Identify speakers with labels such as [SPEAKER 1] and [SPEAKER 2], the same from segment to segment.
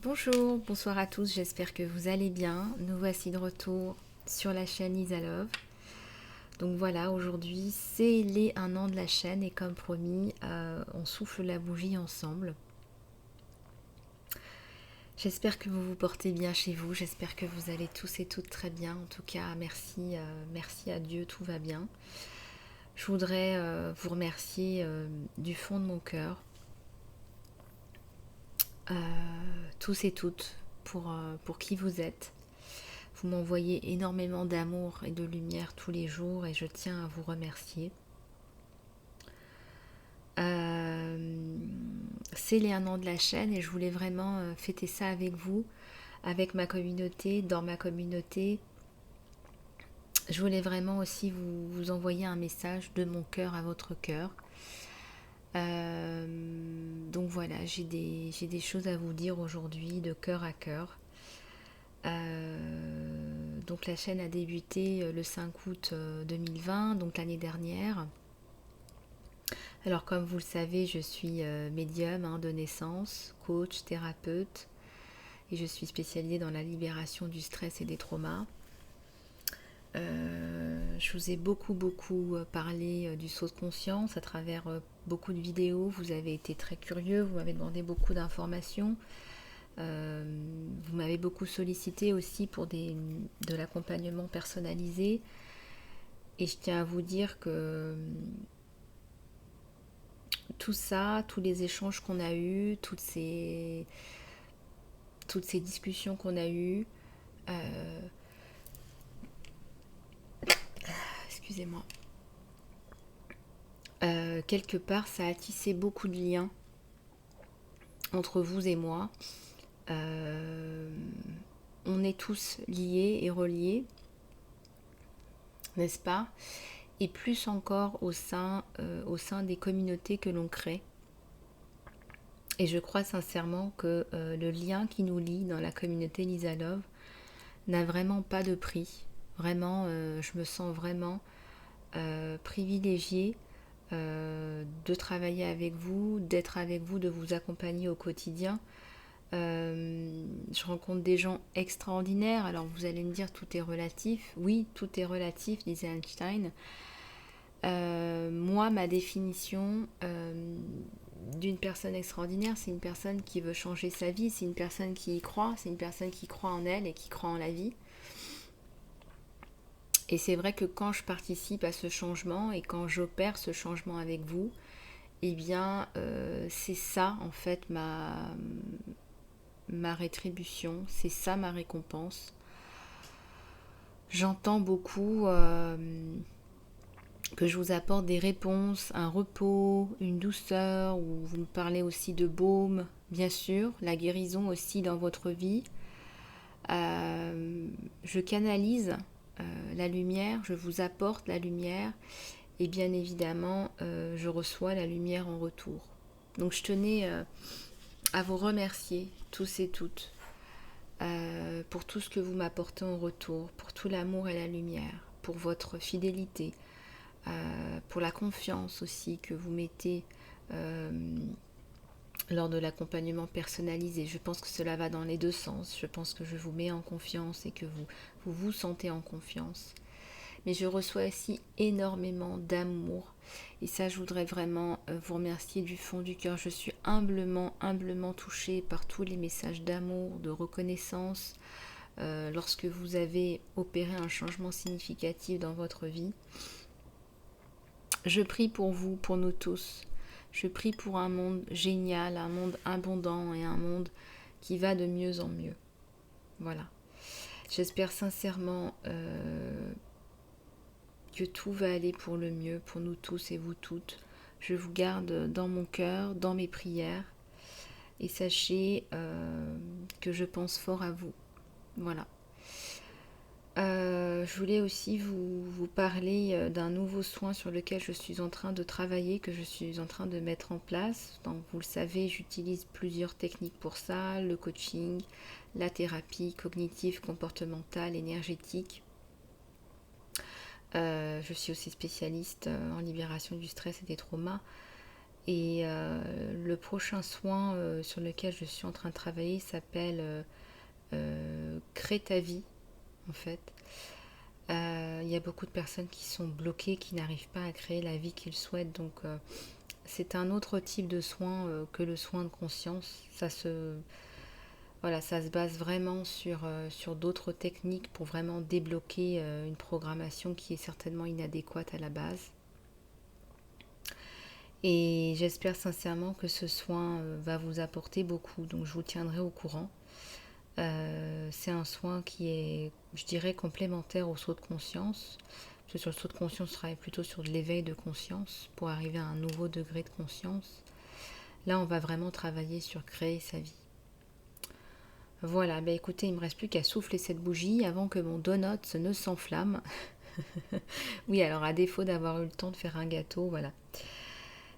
[SPEAKER 1] Bonjour, bonsoir à tous, j'espère que vous allez bien. Nous voici de retour sur la chaîne Isa Love. Donc voilà, aujourd'hui c'est les 1 an de la chaîne et comme promis, on souffle la bougie ensemble. J'espère que vous vous portez bien chez vous, j'espère que vous allez tous et toutes très bien. En tout cas, merci, merci à Dieu, tout va bien. Je voudrais vous remercier du fond de mon cœur, euh, tous et toutes, pour qui vous êtes. Vous m'envoyez énormément d'amour et de lumière tous les jours et je tiens à vous remercier. C'est les 1 an de la chaîne et je voulais vraiment fêter ça avec vous, avec ma communauté, dans ma communauté. Je voulais vraiment aussi vous envoyer un message de mon cœur à votre cœur. Donc voilà, j'ai des choses à vous dire aujourd'hui de cœur à cœur. Donc la chaîne a débuté le 5 août 2020, donc l'année dernière. Alors comme vous le savez, je suis médium de naissance, coach, thérapeute et je suis spécialisée dans la libération du stress et des traumas. Je vous ai beaucoup parlé du saut de conscience à travers beaucoup de vidéos. Vous avez été très curieux, vous m'avez demandé beaucoup d'informations. Vous m'avez beaucoup sollicité aussi pour de l'accompagnement personnalisé. Et je tiens à vous dire que tout ça, tous les échanges qu'on a eus, toutes ces discussions qu'on a eues, euh, excusez-moi, quelque part ça a tissé beaucoup de liens entre vous et moi. Euh, on est tous liés et reliés, n'est-ce pas? Et plus encore au sein des communautés que l'on crée. Et je crois sincèrement que le lien qui nous lie dans la communauté Lisa Love n'a vraiment pas de prix. Vraiment, je me sens vraiment privilégiée de travailler avec vous, d'être avec vous, de vous accompagner au quotidien. Je rencontre des gens extraordinaires. Alors vous allez me dire tout est relatif. Oui, tout est relatif, disait Einstein. Moi, ma définition d'une personne extraordinaire, c'est une personne qui veut changer sa vie, c'est une personne qui y croit, c'est une personne qui croit en elle et qui croit en la vie. Et c'est vrai que quand je participe à ce changement et quand j'opère ce changement avec vous, eh bien, c'est ça en fait ma rétribution, c'est ça ma récompense. J'entends beaucoup que je vous apporte des réponses, un repos, une douceur, ou vous me parlez aussi de baume, bien sûr, la guérison aussi dans votre vie. Je canalise la lumière, je vous apporte la lumière et bien évidemment, je reçois la lumière en retour. Donc je tenais à vous remercier tous et toutes pour tout ce que vous m'apportez en retour, pour tout l'amour et la lumière, pour votre fidélité, pour la confiance aussi que vous mettez lors de l'accompagnement personnalisé. Je pense que cela va dans les deux sens. Je pense que je vous mets en confiance et que vous sentez en confiance. Mais je reçois aussi énormément d'amour. Et ça, je voudrais vraiment vous remercier du fond du cœur. Je suis humblement touchée par tous les messages d'amour, de reconnaissance, lorsque vous avez opéré un changement significatif dans votre vie. Je prie pour vous, pour nous tous. Je prie pour un monde génial, un monde abondant et un monde qui va de mieux en mieux. Voilà. J'espère sincèrement que tout va aller pour le mieux, pour nous tous et vous toutes. Je vous garde dans mon cœur, dans mes prières. Et sachez que je pense fort à vous. Voilà. Je voulais aussi vous parler d'un nouveau soin sur lequel je suis en train de travailler, que je suis en train de mettre en place. Donc, vous le savez, j'utilise plusieurs techniques pour ça, le coaching, la thérapie cognitive, comportementale, énergétique. Je suis aussi spécialiste en libération du stress et des traumas. Et le prochain soin sur lequel je suis en train de travailler s'appelle Crée ta vie, en fait. Il y a beaucoup de personnes qui sont bloquées, qui n'arrivent pas à créer la vie qu'ils souhaitent. Donc c'est un autre type de soin que le soin de conscience. Voilà, ça se base vraiment sur d'autres techniques pour vraiment débloquer une programmation qui est certainement inadéquate à la base. Et j'espère sincèrement que ce soin va vous apporter beaucoup, donc je vous tiendrai au courant. C'est un soin qui est, je dirais, complémentaire au saut de conscience. Parce que sur le saut de conscience, je travaille plutôt sur de l'éveil de conscience pour arriver à un nouveau degré de conscience. Là, on va vraiment travailler sur créer sa vie. Voilà, bah écoutez, il ne me reste plus qu'à souffler cette bougie avant que mon donut ne s'enflamme. Oui, alors à défaut d'avoir eu le temps de faire un gâteau, voilà.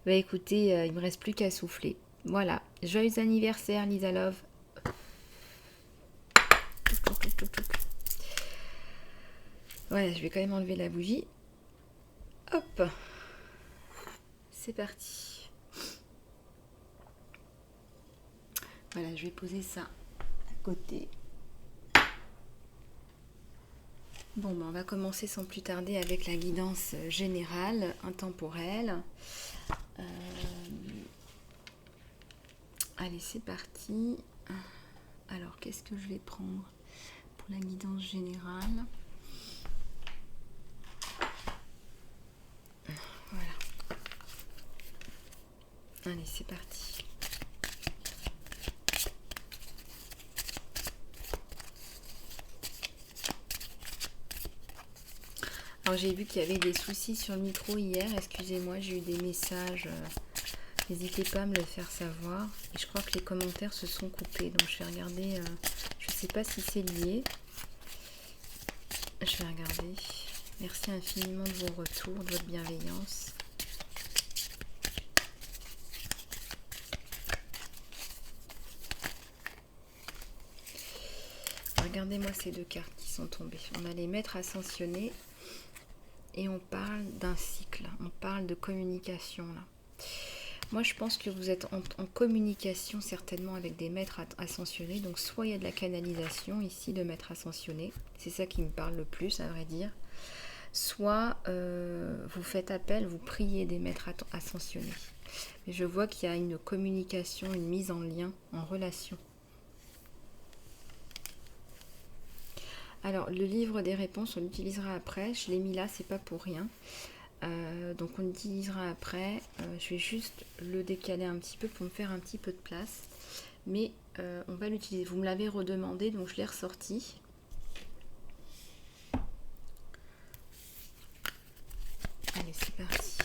[SPEAKER 1] Bah écoutez, il me reste plus qu'à souffler. Voilà, joyeux anniversaire Lisa Love. Voilà, je vais quand même enlever la bougie. Hop, c'est parti. Voilà, je vais poser ça à côté. Bon, ben on va commencer sans plus tarder avec la guidance générale, intemporelle. Allez, c'est parti. Alors, qu'est-ce que je vais prendre pour la guidance générale? Voilà. Allez, c'est parti. Alors, j'ai vu qu'il y avait des soucis sur le micro hier. Excusez-moi, j'ai eu des messages. N'hésitez pas à me le faire savoir. Et je crois que les commentaires se sont coupés. Donc, je vais regarder. Je ne sais pas si c'est lié. Je vais regarder. Merci infiniment de vos retours, de votre bienveillance. Regardez-moi ces deux cartes qui sont tombées. On a les maîtres ascensionnés et on parle d'un cycle. On parle de communication là. Moi, je pense que vous êtes en communication certainement avec des maîtres ascensionnés. Donc, soit il y a de la canalisation ici de maîtres ascensionnés. C'est ça qui me parle le plus, à vrai dire. Soit vous faites appel, vous priez des maîtres ascensionnés. Mais je vois qu'il y a une communication, une mise en lien, en relation. Alors, le livre des réponses, on l'utilisera après. Je l'ai mis là, c'est pas pour rien. Donc on l'utilisera après. Je vais juste le décaler un petit peu pour me faire un petit peu de place. Mais on va l'utiliser. Vous me l'avez redemandé, donc je l'ai ressorti. Allez, c'est parti.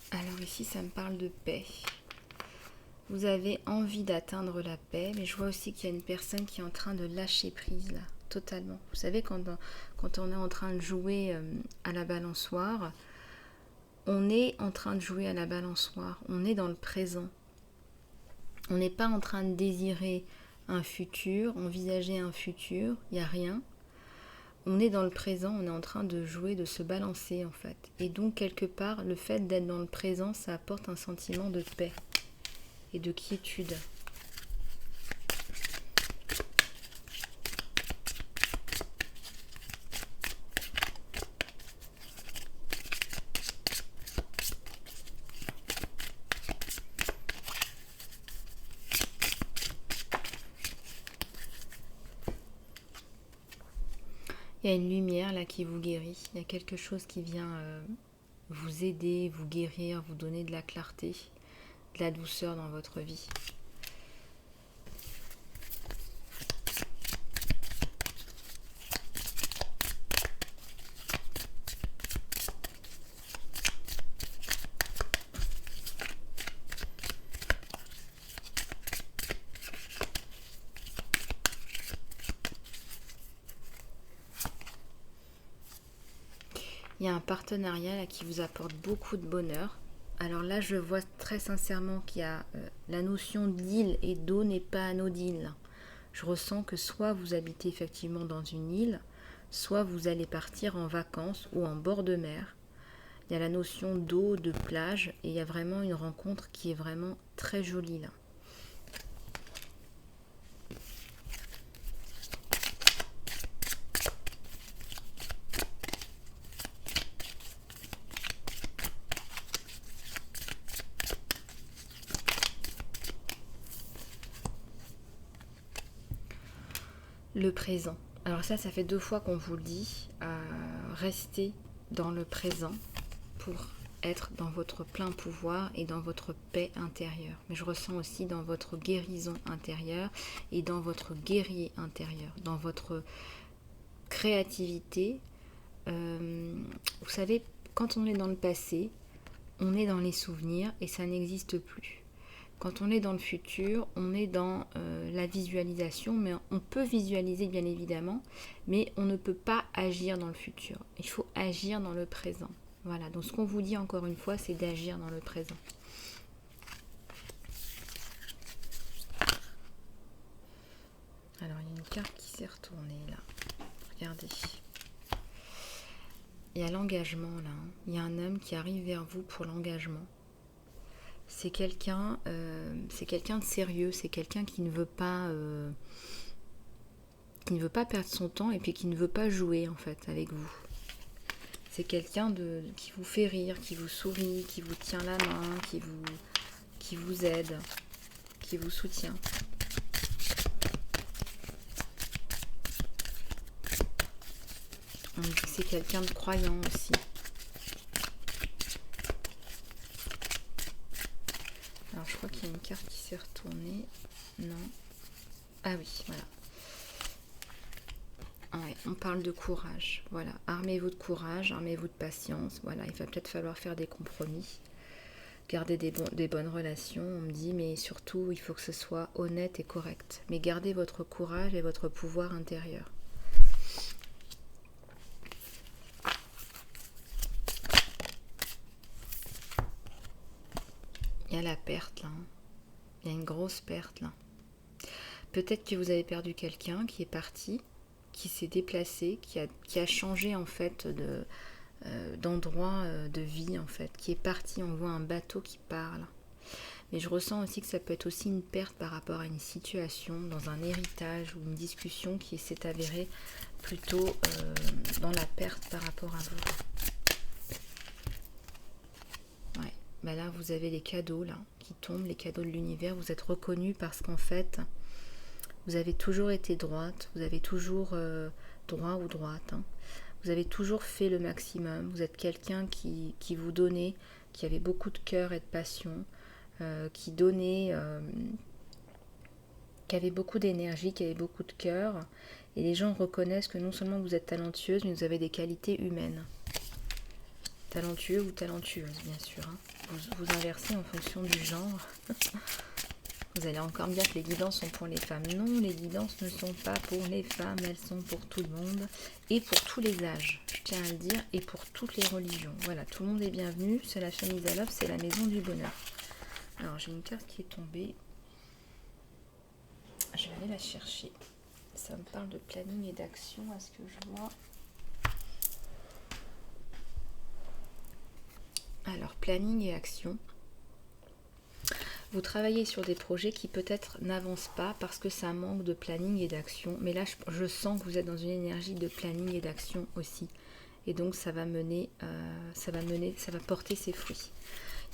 [SPEAKER 1] Alors ici, ça me parle de paix. Vous avez envie d'atteindre la paix, mais je vois aussi qu'il y a une personne qui est en train de lâcher prise là, totalement. Vous savez, quand on est en train de jouer à la balançoire, on est en train de jouer à la balançoire, on est dans le présent. On n'est pas en train de désirer un futur, envisager un futur, il n'y a rien. On est dans le présent, on est en train de jouer, de se balancer en fait. Et donc quelque part, le fait d'être dans le présent, ça apporte un sentiment de paix et de quiétude. Il y a une lumière là qui vous guérit, il y a quelque chose qui vient vous aider, vous guérir, vous donner de la clarté, de la douceur dans votre vie. y a un partenariat là qui vous apporte beaucoup de bonheur. Alors là, je vois très sincèrement qu'il y a la notion d'île et d'eau n'est pas anodine. Je ressens que soit vous habitez effectivement dans une île, soit vous allez partir en vacances ou en bord de mer. Il y a la notion d'eau, de plage, et il y a vraiment une rencontre qui est vraiment très jolie là. Le présent. Alors ça fait 2 fois qu'on vous le dit, restez dans le présent pour être dans votre plein pouvoir et dans votre paix intérieure. Mais je ressens aussi dans votre guérison intérieure et dans votre guerrier intérieur, dans votre créativité. Vous savez, quand on est dans le passé, on est dans les souvenirs et ça n'existe plus. Quand on est dans le futur, on est dans la visualisation, mais on peut visualiser bien évidemment, mais on ne peut pas agir dans le futur. Il faut agir dans le présent. Voilà, donc ce qu'on vous dit encore une fois, c'est d'agir dans le présent. Alors, il y a une carte qui s'est retournée là. Regardez. Il y a l'engagement là. Il y a un homme qui arrive vers vous pour l'engagement. C'est quelqu'un de sérieux, c'est quelqu'un qui ne veut pas perdre son temps et puis qui ne veut pas jouer en fait avec vous. C'est quelqu'un qui vous fait rire, qui vous sourit, qui vous tient la main, qui vous aide, qui vous soutient. On dit que c'est quelqu'un de croyant aussi. Alors je crois qu'il y a une carte qui s'est retournée. Non. Ah oui, voilà. Ouais, on parle de courage. Voilà. Armez-vous de courage, armez-vous de patience. Voilà, il va peut-être falloir faire des compromis. Garder des bonnes relations, on me dit, mais surtout, il faut que ce soit honnête et correct. Mais gardez votre courage et votre pouvoir intérieur. Il y a la perte là. Il y a une grosse perte là. Peut-être que vous avez perdu quelqu'un qui est parti, qui s'est déplacé, qui a changé en fait d'endroit de vie en fait, qui est parti. On voit un bateau qui part là. Mais je ressens aussi que ça peut être aussi une perte par rapport à une situation, dans un héritage ou une discussion qui s'est avérée plutôt dans la perte par rapport à vous. Ouais. Bah là, vous avez les cadeaux là, qui tombent, les cadeaux de l'univers. Vous êtes reconnu parce qu'en fait, vous avez toujours été droite, vous avez toujours droit ou droite. Hein. Vous avez toujours fait le maximum. Vous êtes quelqu'un qui vous donnait, qui avait beaucoup de cœur et de passion, qui donnait, qui avait beaucoup d'énergie, qui avait beaucoup de cœur. Et les gens reconnaissent que non seulement vous êtes talentueuse, mais vous avez des qualités humaines. Talentueux ou talentueuse, bien sûr. Hein. Vous inversez en fonction du genre. Vous allez encore me dire que les guidances sont pour les femmes. Non, les guidances ne sont pas pour les femmes, elles sont pour tout le monde et pour tous les âges, je tiens à le dire, et pour toutes les religions. Voilà, tout le monde est bienvenu, c'est la chaîne Isalove, c'est la maison du bonheur. Alors, j'ai une carte qui est tombée. Je vais aller la chercher. Ça me parle de planning et d'action, à ce que je vois. Alors, planning et action. Vous travaillez sur des projets qui peut-être n'avancent pas parce que ça manque de planning et d'action. Mais là, je sens que vous êtes dans une énergie de planning et d'action aussi. Et donc, ça va porter ses fruits.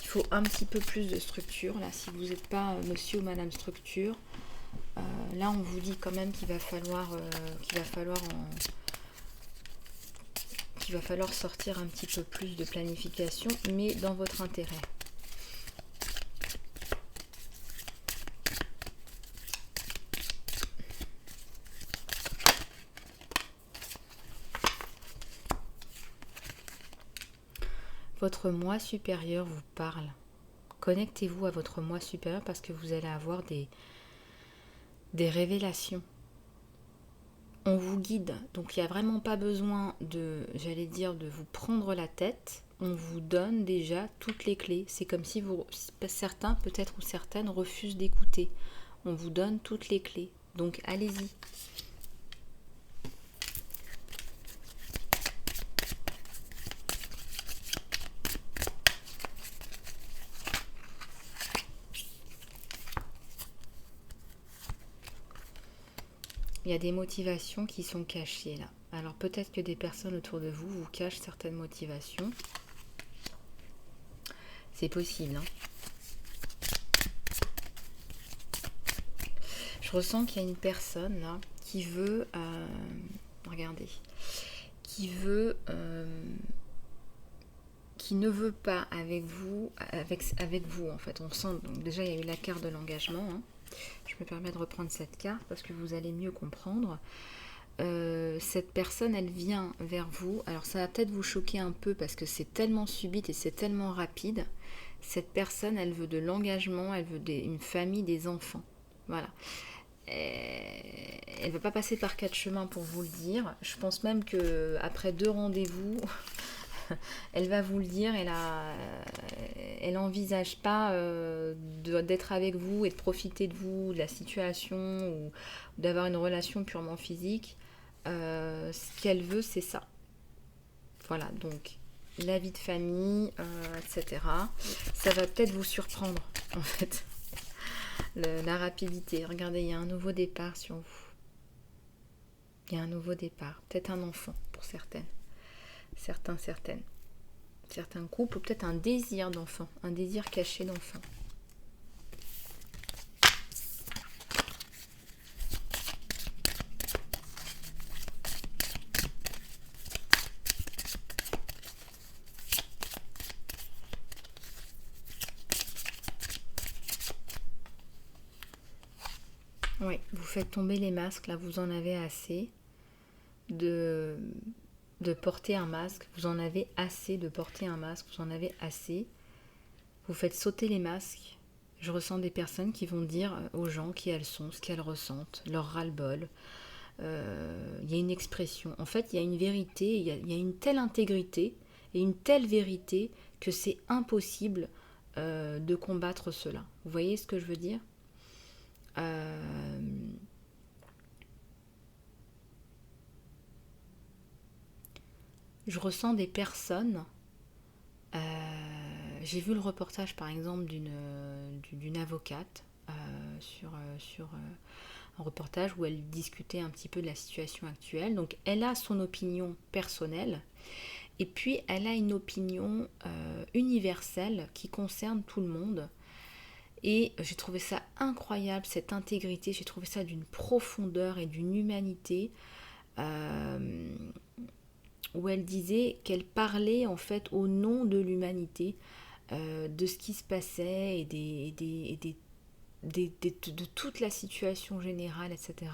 [SPEAKER 1] Il faut un petit peu plus de structure. Là, si vous n'êtes pas monsieur ou madame structure, là, on vous dit quand même qu'il va falloir sortir un petit peu plus de planification, mais dans votre intérêt. Votre moi supérieur vous parle. Connectez-vous à votre moi supérieur parce que vous allez avoir des révélations. on vous guide. Donc il n'y a vraiment pas besoin de, j'allais dire, de vous prendre la tête. On vous donne déjà toutes les clés. C'est comme si certains, peut-être ou certaines, refusent d'écouter. On vous donne toutes les clés. Donc allez-y. Il y a des motivations qui sont cachées là. Alors peut-être que des personnes autour de vous vous cachent certaines motivations. C'est possible, hein. Je ressens qu'il y a une personne là qui veut, regardez, qui ne veut pas avec vous, avec vous en fait. On sent, donc déjà il y a eu la carte de l'engagement, hein. Je me permets de reprendre cette carte parce que vous allez mieux comprendre. Cette personne, elle vient vers vous. Alors ça va peut-être vous choquer un peu parce que c'est tellement subite et c'est tellement rapide. Cette personne, elle veut de l'engagement, elle veut une famille, des enfants. Voilà. Elle ne va pas passer par 4 chemins pour vous le dire. Je pense même que après 2 rendez-vous, elle va vous le dire. Elle n'envisage pas d'être avec vous et de profiter de vous, de la situation ou d'avoir une relation purement physique. Ce qu'elle veut, c'est ça. Voilà, donc la vie de famille, etc. Ça va peut-être vous surprendre, en fait. La rapidité. Regardez, il y a un nouveau départ sur vous. Il y a un nouveau départ. Peut-être un enfant pour certaines. Certaines. Certains couples, ou peut-être un désir d'enfant. Un désir caché d'enfant. Oui, vous faites tomber les masques, là vous en avez assez de porter un masque, vous en avez assez de porter un masque, vous en avez assez. Vous faites sauter les masques. Je ressens des personnes qui vont dire aux gens qui elles sont, ce qu'elles ressentent, leur ras-le-bol. Il y a une expression. En fait, il y a une vérité, il y a une telle intégrité et une telle vérité que c'est impossible de combattre cela. Vous voyez ce que je veux dire ? Je ressens des personnes. J'ai vu le reportage par exemple d'une avocate sur un reportage où elle discutait un petit peu de la situation actuelle. Donc elle a son opinion personnelle et puis elle a une opinion universelle qui concerne tout le monde. Et j'ai trouvé ça incroyable, cette intégrité, j'ai trouvé ça d'une profondeur et d'une humanité où elle disait qu'elle parlait en fait au nom de l'humanité, de ce qui se passait et de toute la situation générale, etc.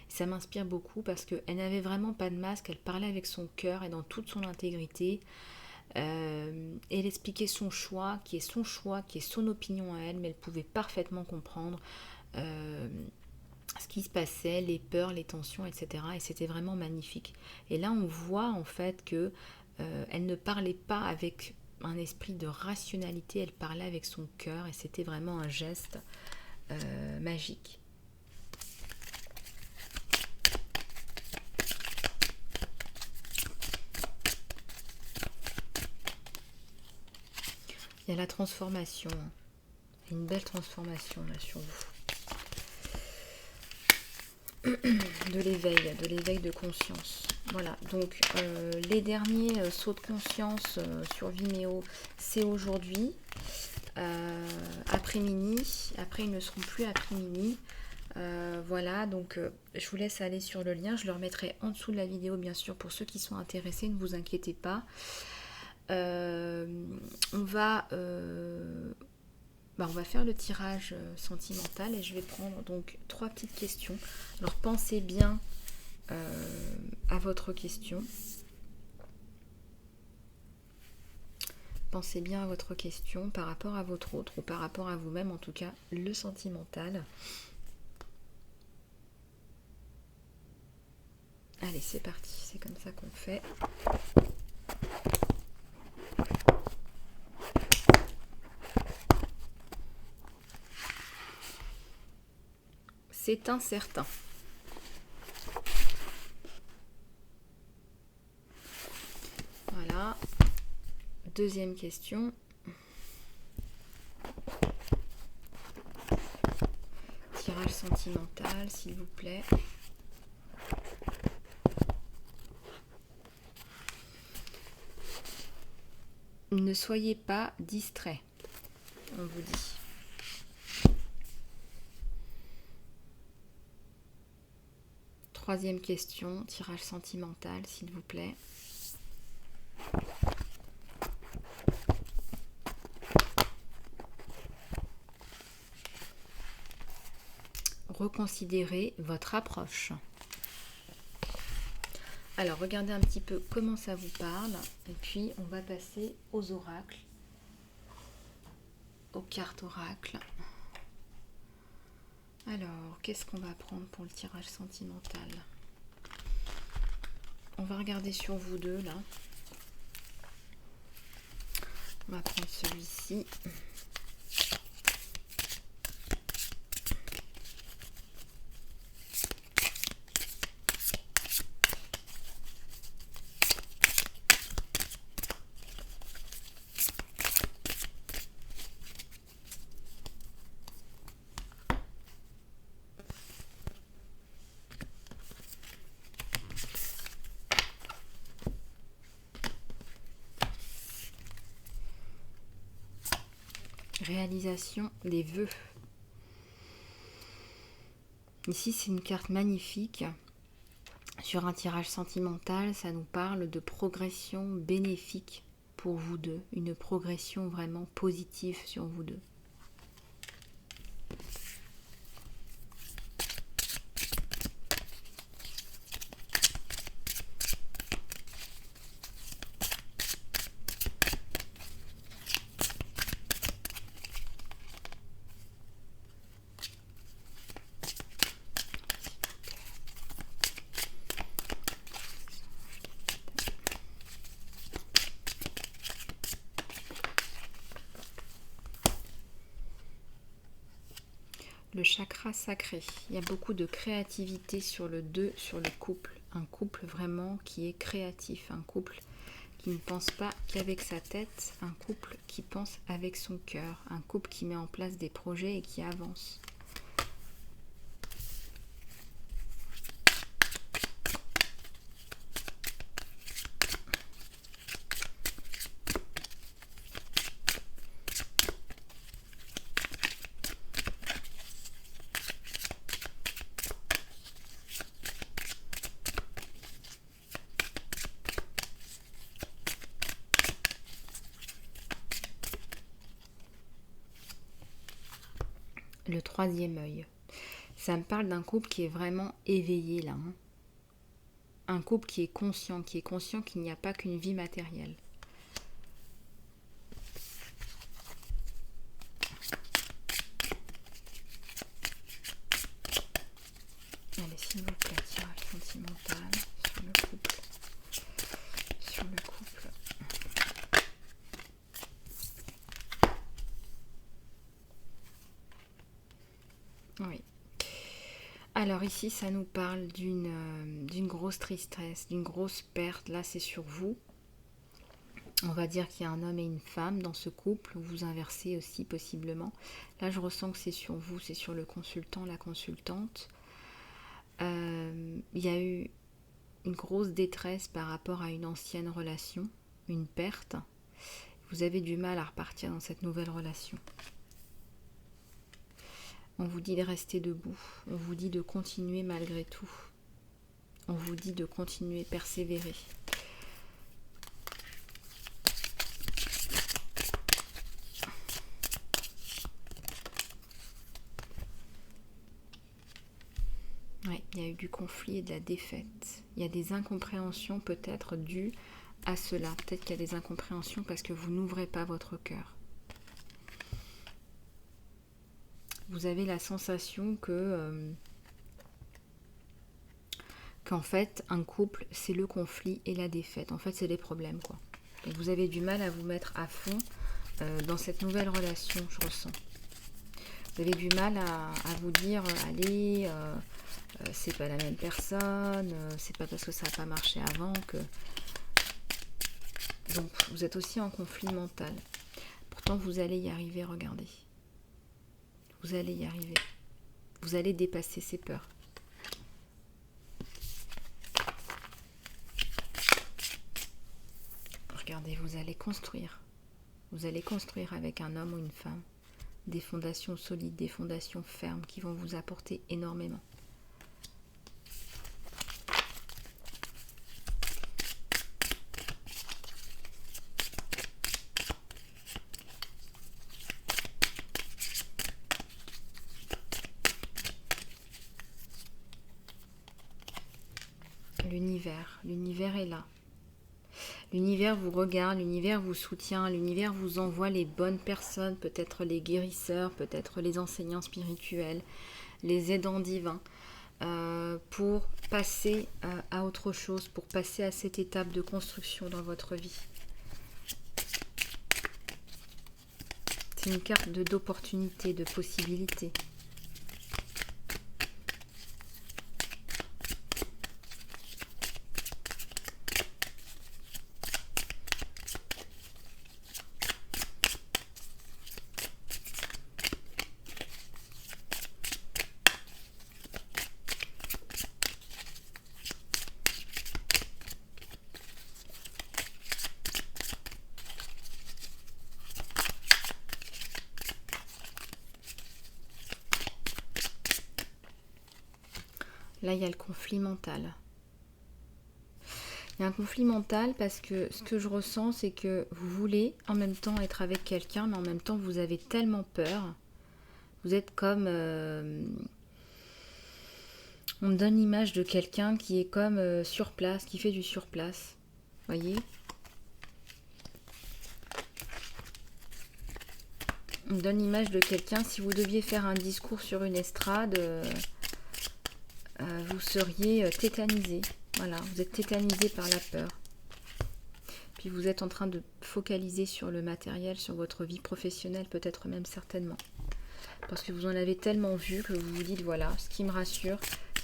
[SPEAKER 1] Ça m'inspire beaucoup parce qu'elle n'avait vraiment pas de masque, elle parlait avec son cœur et dans toute son intégrité. Elle expliquait son choix, qui est son opinion à elle, mais elle pouvait parfaitement comprendre ce qui se passait, les peurs, les tensions, etc. Et c'était vraiment magnifique. Et là, on voit en fait que elle ne parlait pas avec un esprit de rationalité, elle parlait avec son cœur et c'était vraiment un geste magique. Il y a la transformation, une belle transformation là sur vous. De l'éveil de conscience. Voilà, donc les derniers sauts de conscience sur Vimeo, c'est aujourd'hui, après-midi. Après, ils ne seront plus après-midi. Voilà, donc je vous laisse aller sur le lien. Je le remettrai en dessous de la vidéo, bien sûr, pour ceux qui sont intéressés. Ne vous inquiétez pas. On va faire le tirage sentimental et je vais prendre donc 3 petites questions. Alors pensez bien à votre question. Pensez bien à votre question par rapport à votre autre ou par rapport à vous-même, en tout cas le sentimental. Allez, c'est parti, c'est comme ça qu'on fait. C'est incertain. Voilà. Deuxième question. Tirage sentimental, s'il vous plaît. Ne soyez pas distrait, on vous dit. Troisième question, tirage sentimental, s'il vous plaît. Reconsidérez votre approche. Alors, regardez un petit peu comment ça vous parle. Et puis, on va passer aux oracles. Aux cartes oracles. Alors, qu'est-ce qu'on va prendre pour le tirage sentimental? On va regarder sur vous deux, là. On va prendre celui-ci. Réalisation des vœux. Ici, c'est une carte magnifique. Sur un tirage sentimental, ça nous parle de progression bénéfique pour vous deux. Une progression vraiment positive sur vous deux. Le chakra sacré. Il y a beaucoup de créativité sur le 2, sur le couple. Un couple vraiment qui est créatif. Un couple qui ne pense pas qu'avec sa tête. Un couple qui pense avec son cœur. Un couple qui met en place des projets et qui avance. Le troisième œil. Ça me parle d'un couple qui est vraiment éveillé là. Un couple qui est conscient qu'il n'y a pas qu'une vie matérielle. Allez, s'il vous plaît, tirage sentimental sur le couple. Sur le couple. Oui. Alors ici, ça nous parle d'une grosse tristesse, d'une grosse perte. Là, c'est sur vous. On va dire qu'il y a un homme et une femme dans ce couple. Vous inversez aussi possiblement. Là, je ressens que c'est sur vous, c'est sur le consultant, la consultante. Il y a eu une grosse détresse par rapport à une ancienne relation, une perte. Vous avez du mal à repartir dans cette nouvelle relation. On vous dit de rester debout, on vous dit de continuer malgré tout. On vous dit de continuer, persévérer. Ouais, il y a eu du conflit et de la défaite. Il y a des incompréhensions peut-être dues à cela. Peut-être qu'il y a des incompréhensions parce que vous n'ouvrez pas votre cœur. Vous avez la sensation qu'en qu'en fait, un couple, c'est le conflit et la défaite. En fait, c'est les problèmes, quoi. Et vous avez du mal à vous mettre à fond dans cette nouvelle relation, je ressens. Vous avez du mal à vous dire, allez, c'est pas la même personne, c'est pas parce que ça n'a pas marché avant que... Donc, vous êtes aussi en conflit mental. Pourtant, vous allez y arriver, regardez. Vous allez y arriver. Vous allez dépasser ces peurs. Regardez, vous allez construire. Vous allez construire avec un homme ou une femme des fondations solides, des fondations fermes qui vont vous apporter énormément. L'univers est là. L'univers vous regarde, l'univers vous soutient, l'univers vous envoie les bonnes personnes, peut-être les guérisseurs, peut-être les enseignants spirituels, les aidants divins, pour passer à autre chose, pour passer à cette étape de construction dans votre vie. C'est une carte d'opportunité, de possibilité. Là, il y a le conflit mental. Il y a un conflit mental parce que ce que je ressens, c'est que vous voulez en même temps être avec quelqu'un, mais en même temps, vous avez tellement peur. Vous êtes comme... on me donne l'image de quelqu'un qui est comme sur place, qui fait du surplace. Voyez ? On me donne l'image de quelqu'un, si vous deviez faire un discours sur une estrade... vous seriez tétanisé. Voilà, vous êtes tétanisé par la peur. Puis vous êtes en train de focaliser sur le matériel, sur votre vie professionnelle, peut-être même certainement. Parce que vous en avez tellement vu que vous vous dites, voilà, ce qui me rassure,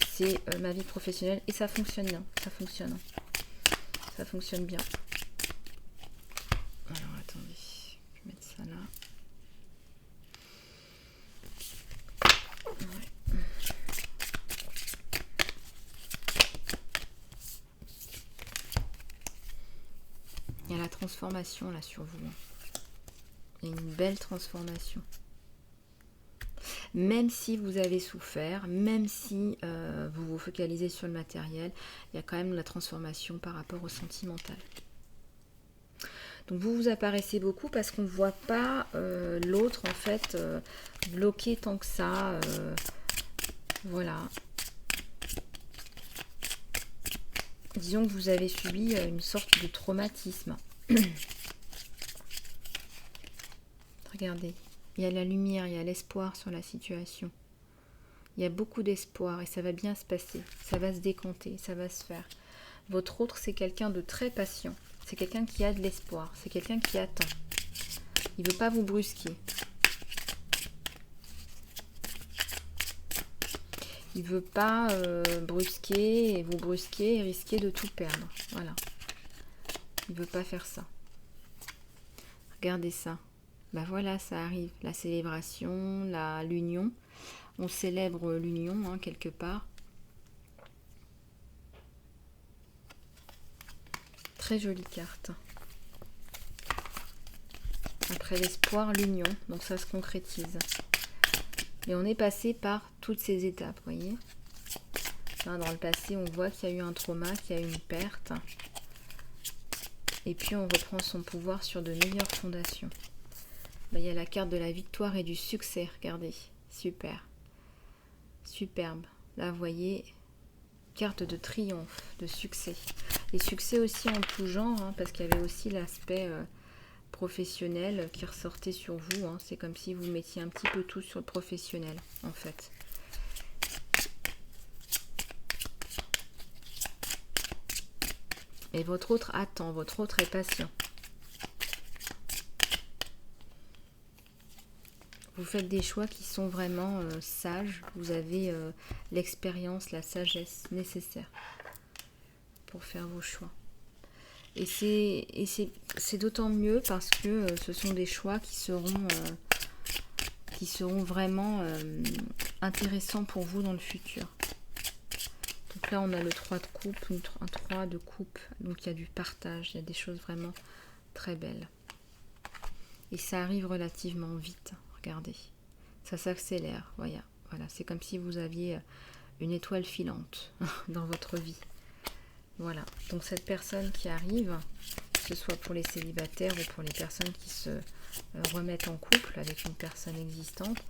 [SPEAKER 1] c'est ma vie professionnelle. Et ça fonctionne bien, ça fonctionne. Ça fonctionne bien. Alors, attendez, je vais mettre ça là. Il y a la transformation là sur vous. Il y a une belle transformation. Même si vous avez souffert, même si vous vous focalisez sur le matériel, il y a quand même la transformation par rapport au sentimental. Donc vous vous apparaissez beaucoup parce qu'on ne voit pas l'autre en fait bloqué tant que ça. Voilà. Disons que vous avez subi une sorte de traumatisme. Regardez, il y a la lumière, il y a l'espoir sur la situation. Il y a beaucoup d'espoir et ça va bien se passer. Ça va se décanter, ça va se faire. Votre autre, c'est quelqu'un de très patient. C'est quelqu'un qui a de l'espoir. C'est quelqu'un qui attend. Il ne veut pas vous brusquer. Il ne veut pas brusquer et vous brusquer et risquer de tout perdre. Voilà. Il ne veut pas faire ça. Regardez ça. Ben voilà, ça arrive. La célébration, l'union. On célèbre l'union, hein, quelque part. Très jolie carte. Après l'espoir, l'union. Donc ça se concrétise. Et on est passé par toutes ces étapes, vous voyez. Là, dans le passé, on voit qu'il y a eu un trauma, qu'il y a eu une perte. Et puis, on reprend son pouvoir sur de meilleures fondations. Là, il y a la carte de la victoire et du succès, regardez. Super. Superbe. Là, vous voyez, carte de triomphe, de succès. Et succès aussi en tout genre, hein, parce qu'il y avait aussi l'aspect... professionnel qui ressortait sur vous, hein. C'est comme si vous mettiez un petit peu tout sur le professionnel en fait. Et votre autre attend, votre autre est patient. Vous faites des choix qui sont vraiment sages. Vous avez l'expérience, la sagesse nécessaire pour faire vos choix. Et c'est d'autant mieux parce que ce sont des choix qui seront vraiment intéressants pour vous dans le futur. Donc là, on a le 3 de coupe, un 3 de coupe. Donc il y a du partage, il y a des choses vraiment très belles. Et ça arrive relativement vite. Regardez, ça s'accélère. Voilà, c'est comme si vous aviez une étoile filante dans votre vie. Voilà, donc cette personne qui arrive, que ce soit pour les célibataires ou pour les personnes qui se remettent en couple avec une personne existante,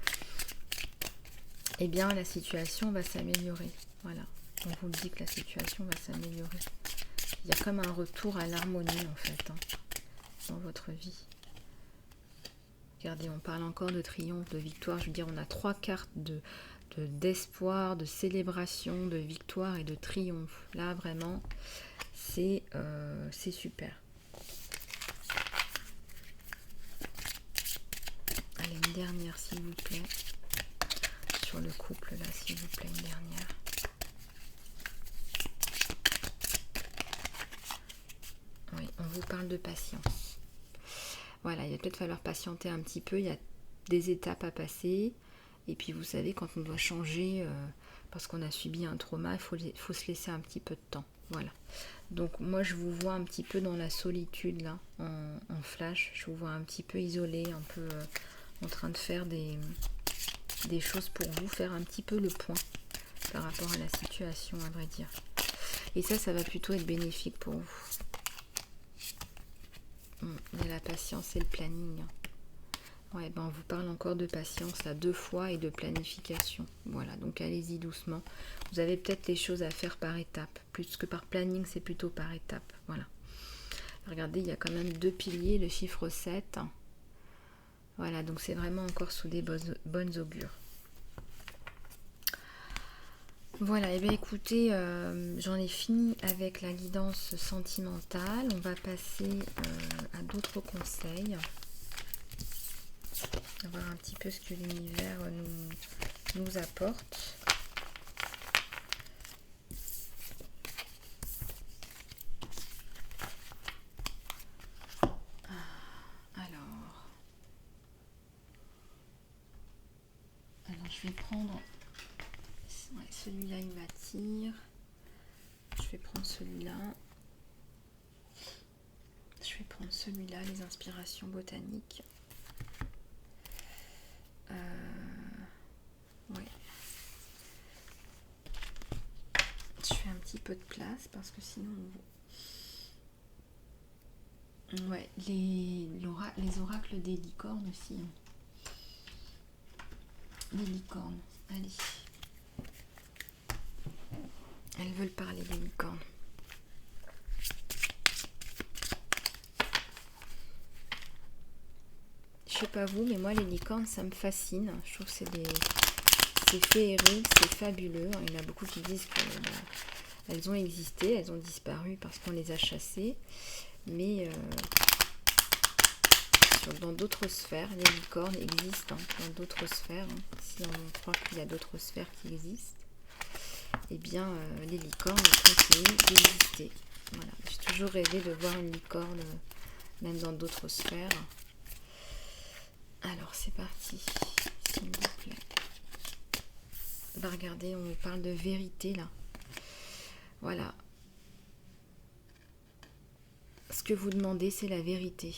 [SPEAKER 1] eh bien la situation va s'améliorer. Voilà, on vous dit que la situation va s'améliorer. Il y a comme un retour à l'harmonie en fait, dans votre vie. Regardez, on parle encore de triomphe, de victoire. Je veux dire, on a 3 cartes d'espoir, de célébration, de victoire et de triomphe. Là, vraiment, c'est super. Allez, une dernière, s'il vous plaît. Sur le couple, là, s'il vous plaît, une dernière. Oui, on vous parle de patience. Voilà, il va peut-être falloir patienter un petit peu, il y a des étapes à passer. Et puis vous savez, quand on doit changer, parce qu'on a subi un trauma, il faut se laisser un petit peu de temps. Voilà. Donc moi je vous vois un petit peu dans la solitude là, en flash. Je vous vois un petit peu isolé, un peu en train de faire des choses pour vous, faire un petit peu le point par rapport à la situation, à vrai dire. Et ça va plutôt être bénéfique pour vous. Il y a la patience et le planning. Ouais, ben on vous parle encore de patience là 2 fois et de planification. Voilà, donc allez-y doucement. Vous avez peut-être les choses à faire par étapes. Plus que par planning, c'est plutôt par étapes. Voilà. Regardez, il y a quand même 2 piliers, le chiffre 7. Voilà, donc c'est vraiment encore sous des bonnes augures. Voilà, et bien écoutez, j'en ai fini avec la guidance sentimentale. On va passer à d'autres conseils. On va voir un petit peu ce que l'univers nous apporte. Alors je vais prendre... Ouais, celui-là, il m'attire. Je vais prendre celui-là. Je vais prendre celui-là, les inspirations botaniques. Ouais. Je fais un petit peu de place parce que sinon... Ouais, les oracles des licornes aussi. Les licornes, allez. Elles veulent parler des licornes. Je sais pas vous, mais moi les licornes ça me fascine. Je trouve que c'est féerique, c'est fabuleux. Il y en a beaucoup qui disent que elles ont existé, elles ont disparu parce qu'on les a chassées. Mais dans d'autres sphères, les licornes existent, dans d'autres sphères. Si on croit qu'il y a d'autres sphères qui existent, eh bien les licornes continuent d'exister. Voilà. J'ai toujours rêvé de voir une licorne, même dans d'autres sphères. Alors c'est parti, s'il vous plaît. Bah, regardez, on parle de vérité là. Voilà. Ce que vous demandez, c'est la vérité.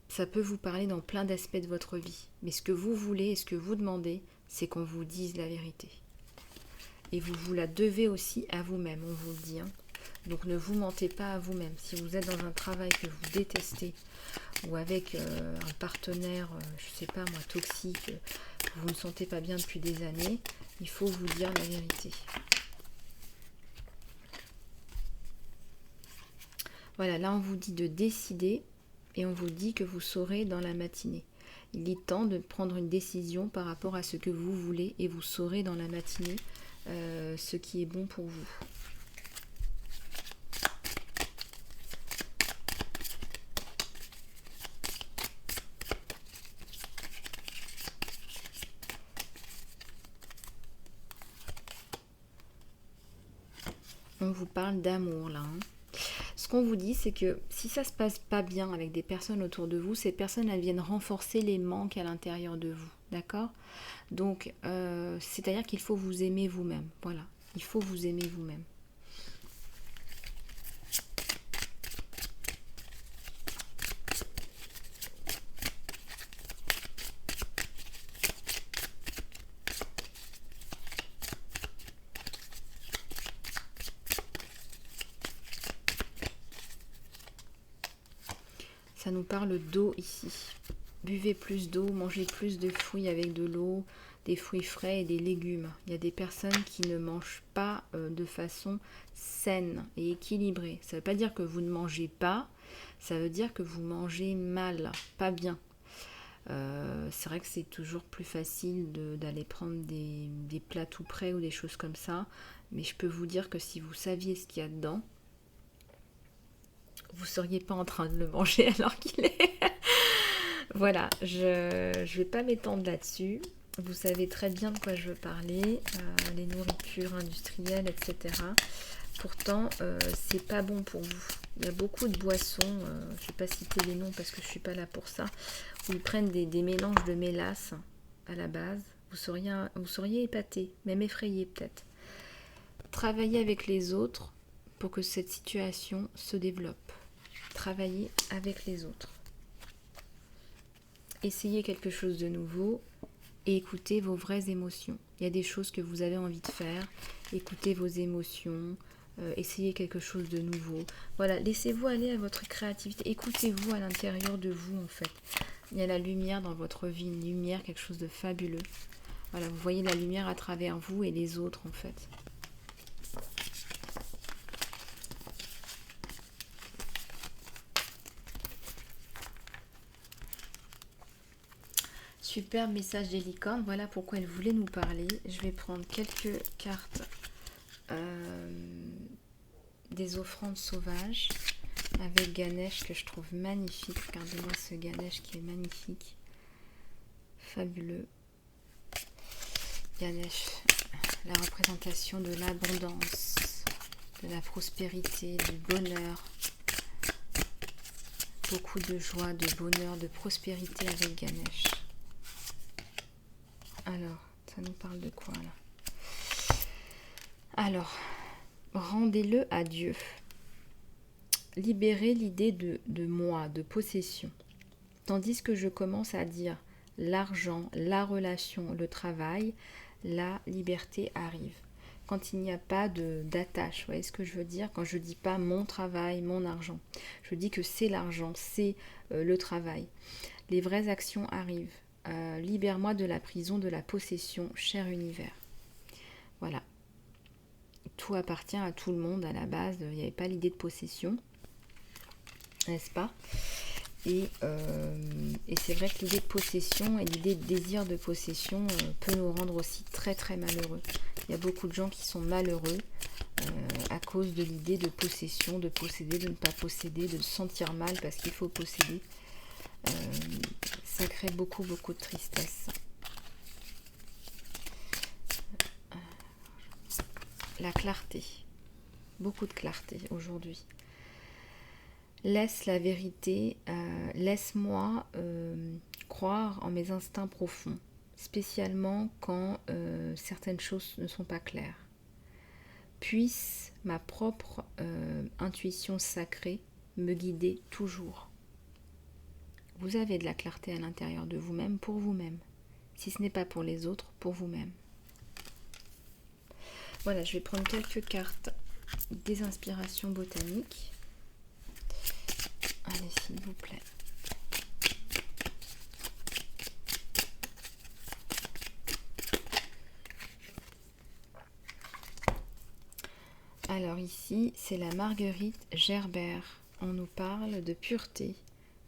[SPEAKER 1] Ça peut vous parler dans plein d'aspects de votre vie. Mais ce que vous voulez et ce que vous demandez, c'est qu'on vous dise la vérité. Et vous la devez aussi à vous-même, on vous le dit. Donc ne vous mentez pas à vous-même. Si vous êtes dans un travail que vous détestez, ou avec un partenaire, je sais pas moi, toxique, que vous ne sentez pas bien depuis des années, il faut vous dire la vérité. Voilà, là on vous dit de décider et on vous dit que vous saurez dans la matinée. Il est temps de prendre une décision par rapport à ce que vous voulez et vous saurez dans la matinée ce qui est bon pour vous. On vous parle d'amour là. Ce qu'on vous dit, c'est que si ça se passe pas bien avec des personnes autour de vous, ces personnes elles viennent renforcer les manques à l'intérieur de vous, d'accord? Donc, c'est-à-dire qu'il faut vous aimer vous-même. Voilà, il faut vous aimer vous-même. Ça nous parle d'eau ici. Buvez plus d'eau, mangez plus de fruits avec de l'eau, des fruits frais et des légumes. Il y a des personnes qui ne mangent pas de façon saine et équilibrée. Ça ne veut pas dire que vous ne mangez pas, ça veut dire que vous mangez mal, pas bien. C'est vrai que c'est toujours plus facile d'aller prendre des plats tout prêts ou des choses comme ça, mais je peux vous dire que si vous saviez ce qu'il y a dedans, vous ne seriez pas en train de le manger alors qu'il est. Voilà, je ne vais pas m'étendre là-dessus. Vous savez très bien de quoi je veux parler, les nourritures industrielles, etc. Pourtant, c'est pas bon pour vous. Il y a beaucoup de boissons, je ne vais pas citer les noms parce que je ne suis pas là pour ça, où ils prennent des mélanges de mélasse à la base. Vous seriez épaté, même effrayé peut-être. Travaillez avec les autres pour que cette situation se développe. Travaillez avec les autres. Essayez quelque chose de nouveau et écoutez vos vraies émotions. Il y a des choses que vous avez envie de faire. Écoutez vos émotions. Essayez quelque chose de nouveau. Voilà, laissez-vous aller à votre créativité. Écoutez-vous à l'intérieur de vous en fait. Il y a la lumière dans votre vie, une lumière, quelque chose de fabuleux. Voilà, vous voyez la lumière à travers vous et les autres en fait. Super message des licornes, voilà pourquoi elle voulait nous parler. Je vais prendre quelques cartes des offrandes sauvages avec Ganesh que je trouve magnifique. Regardez-moi ce Ganesh qui est magnifique, fabuleux. Ganesh, la représentation de l'abondance, de la prospérité, du bonheur. Beaucoup de joie, de bonheur, de prospérité avec Ganesh. Alors, ça nous parle de quoi là? Alors, rendez-le à Dieu. Libérez l'idée de moi, de possession. Tandis que je commence à dire l'argent, la relation, le travail, la liberté arrive. Quand il n'y a pas d'attache, vous voyez ce que je veux dire? Quand je ne dis pas mon travail, mon argent. Je dis que c'est l'argent, c'est le travail. Les vraies actions arrivent. Libère-moi de la prison de la possession, cher univers. Voilà. Tout appartient à tout le monde à la base. Il n'y avait pas l'idée de possession, n'est-ce pas? Et c'est vrai que l'idée de possession et l'idée de désir de possession peut nous rendre aussi très très malheureux. Il y a beaucoup de gens qui sont malheureux à cause de l'idée de possession, de posséder, de ne pas posséder, de se sentir mal parce qu'il faut posséder. Ça crée beaucoup de tristesse. La clarté, beaucoup de clarté aujourd'hui. Laisse la vérité, laisse-moi croire en mes instincts profonds, spécialement quand certaines choses ne sont pas claires. Puisse ma propre intuition sacrée me guider toujours. Vous avez de la clarté à l'intérieur de vous-même pour vous-même. Si ce n'est pas pour les autres, pour vous-même. Voilà, je vais prendre quelques cartes des inspirations botaniques. Allez, s'il vous plaît. Alors ici, c'est la marguerite gerbère. On nous parle de pureté,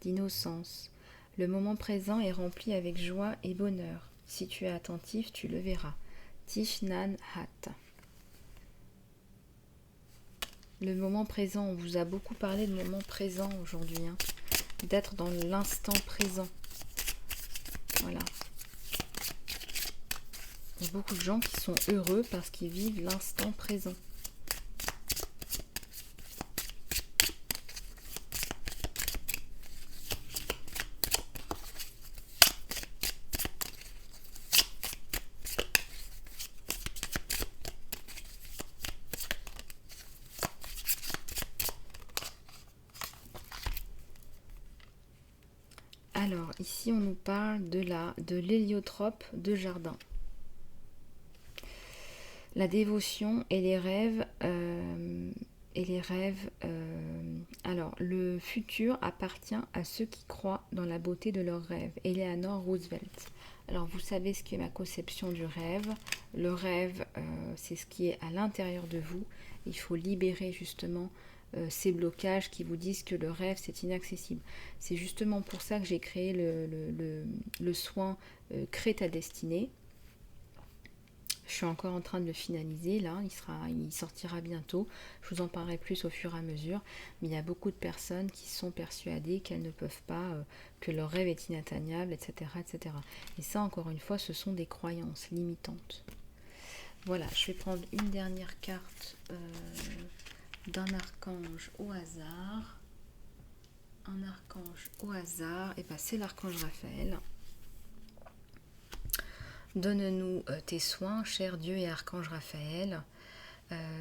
[SPEAKER 1] d'innocence. Le moment présent est rempli avec joie et bonheur. Si tu es attentif, tu le verras. Thich Nhat Hanh. Le moment présent, on vous a beaucoup parlé de moment présent aujourd'hui, hein, d'être dans l'instant présent. Voilà. Il y a beaucoup de gens qui sont heureux parce qu'ils vivent l'instant présent. ici on nous parle de l'héliotrope de jardin. La dévotion et les rêves. Alors, le futur appartient à ceux qui croient dans la beauté de leurs rêves. Eleanor Roosevelt. Alors, vous savez ce qu'est ma conception du rêve. Le rêve, c'est ce qui est à l'intérieur de vous. Il faut libérer justement ces blocages qui vous disent que le rêve, c'est inaccessible. C'est justement pour ça que j'ai créé le soin Crée ta destinée. Je suis encore en train de le finaliser, là, il sortira bientôt. Je vous en parlerai plus au fur et à mesure. Mais il y a beaucoup de personnes qui sont persuadées qu'elles ne peuvent pas, que leur rêve est inatteignable, etc., etc. Et ça, encore une fois, ce sont des croyances limitantes. Voilà, je vais prendre une dernière carte d'un archange au hasard. Un archange au hasard, et bien c'est l'archange Raphaël. Donne-nous tes soins, cher Dieu et archange Raphaël.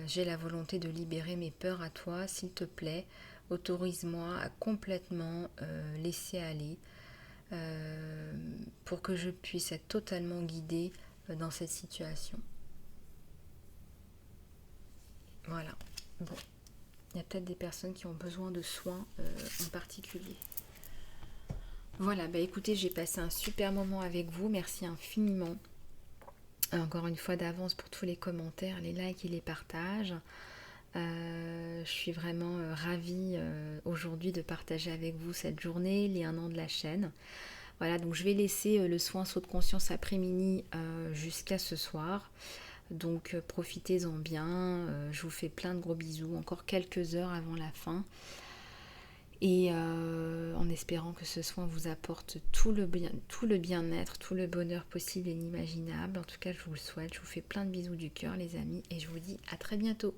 [SPEAKER 1] J'ai la volonté de libérer mes peurs à toi, s'il te plaît. Autorise-moi à complètement laisser aller pour que je puisse être totalement guidée dans cette situation. Voilà. Bon, il y a peut-être des personnes qui ont besoin de soins en particulier. Voilà, bah écoutez, j'ai passé un super moment avec vous. Merci infiniment. Encore une fois d'avance pour tous les commentaires, les likes et les partages. Je suis vraiment ravie aujourd'hui de partager avec vous cette journée, les 1 an de la chaîne. Voilà, donc je vais laisser le soin saut de conscience après-midi jusqu'à ce soir. Donc profitez-en bien. Je vous fais plein de gros bisous, encore quelques heures avant la fin. Et en espérant que ce soin vous apporte tout le bien-être, tout le bonheur possible et inimaginable. En tout cas, je vous le souhaite. Je vous fais plein de bisous du cœur, les amis. Et je vous dis à très bientôt.